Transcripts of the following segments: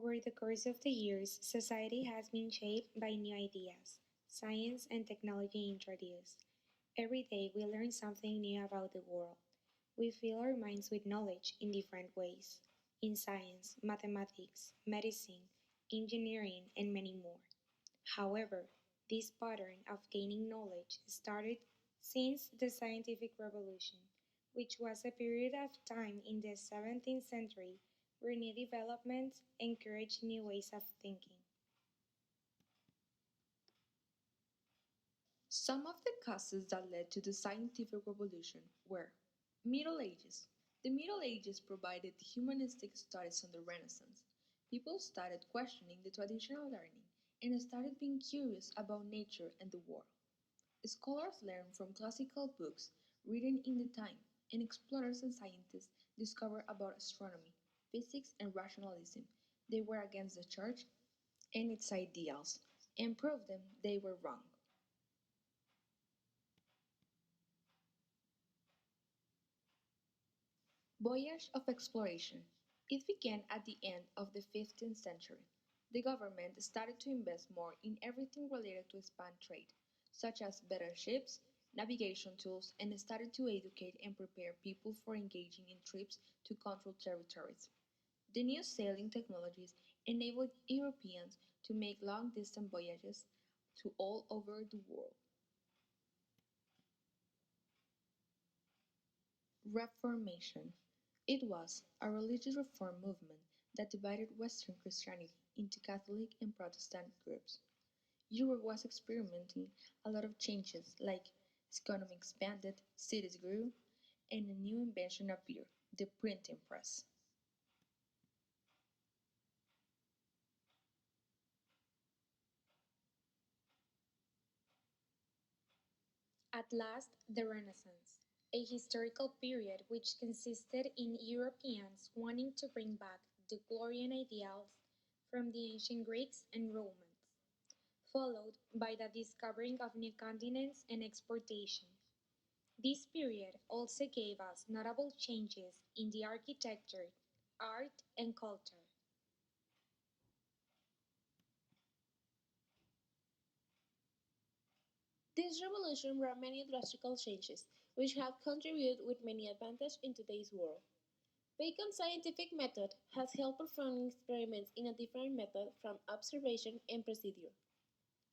Over the course of the years, society has been shaped by new ideas, science and technology introduced. Every day we learn something new about the world. We fill our minds with knowledge in different ways in science, mathematics, medicine, engineering, and many more. However, this pattern of gaining knowledge started since the scientific revolution, which was a period of time in the 17th century where new developments encouraged new ways of thinking. Some of the causes that led to the scientific revolution were Middle Ages. The Middle Ages provided humanistic studies on the Renaissance. People started questioning the traditional learning and started being curious about nature and the world. Scholars learned from classical books written in the time, and explorers and scientists discovered about astronomy, physics, and rationalism. They were against the church and its ideals and proved them they were wrong. Voyage of exploration. It began at the end of the 15th century. The government started to invest more in everything related to expand trade, such as better ships, navigation tools, and started to educate and prepare people for engaging in trips to control territories. The new sailing technologies enabled Europeans to make long distance voyages to all over the world. Reformation. It was a religious reform movement that divided Western Christianity into Catholic and Protestant groups. Europe was experimenting a lot of changes like its economy expanded, cities grew, and a new invention appeared, the printing press. At last, the Renaissance, a historical period which consisted in Europeans wanting to bring back the glory and ideals from the ancient Greeks and Romans, followed by the discovering of new continents and exportation. This period also gave us notable changes in the architecture, art, and culture. This revolution brought many drastic changes, which have contributed with many advantages in today's world. Bacon's scientific method has helped performing experiments in a different method from observation and procedure.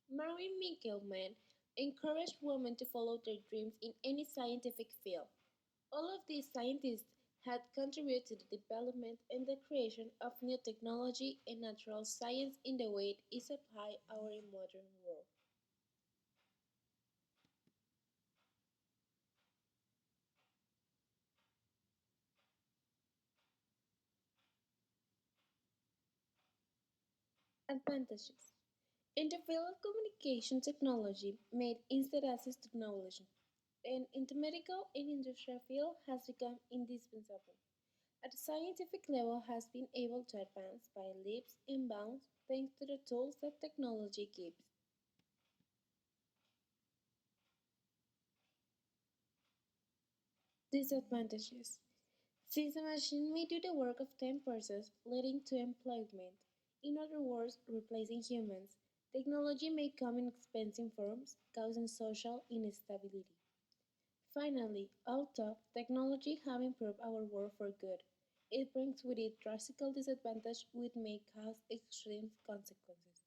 Mary Michelman encouraged women to follow their dreams in any scientific field. All of these scientists had contributed to the development and the creation of new technology and natural science in the way it is applied our modern world. Advantages. In the field of communication technology made instant access to knowledge, and in the medical and industrial field has become indispensable. At the scientific level has been able to advance by leaps and bounds thanks to the tools that technology gives. Disadvantages. Since a machine may do the work of 10 persons, leading to employment, in other words, replacing humans, technology may come in expensive forms, causing social instability. Finally, although technology have improved our world for good, it brings with it drastic disadvantages which may cause extreme consequences.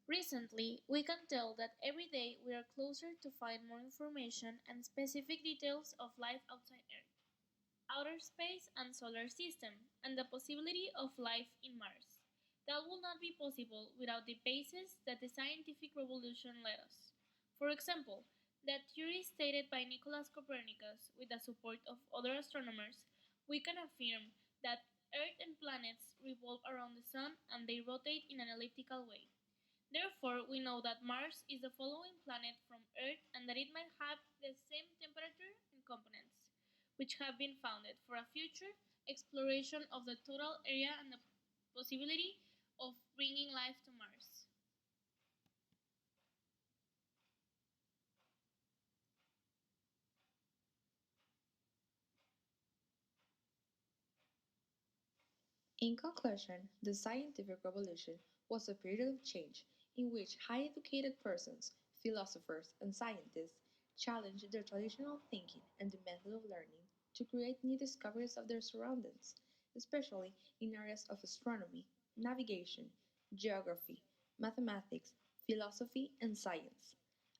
Recently, we can tell that every day we are closer to find more information and specific details of life outside Earth, outer space, and solar system, and the possibility of life in Mars. That would not be possible without the basis that the scientific revolution led us. For example, that theory stated by Nicolas Copernicus with the support of other astronomers, we can affirm that Earth and planets revolve around the Sun and they rotate in an elliptical way. Therefore, we know that Mars is the following planet from Earth and that it might have the same temperature and components, which have been founded for a future exploration of the total area and the possibility of bringing life to Mars. In conclusion, the scientific revolution was a period of change in which high educated persons, philosophers, and scientists challenged their traditional thinking and the method of learning to create new discoveries of their surroundings, especially in areas of astronomy, navigation, geography, mathematics, philosophy, and science.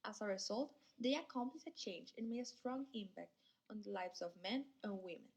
As a result, they accomplished a change and made a strong impact on the lives of men and women.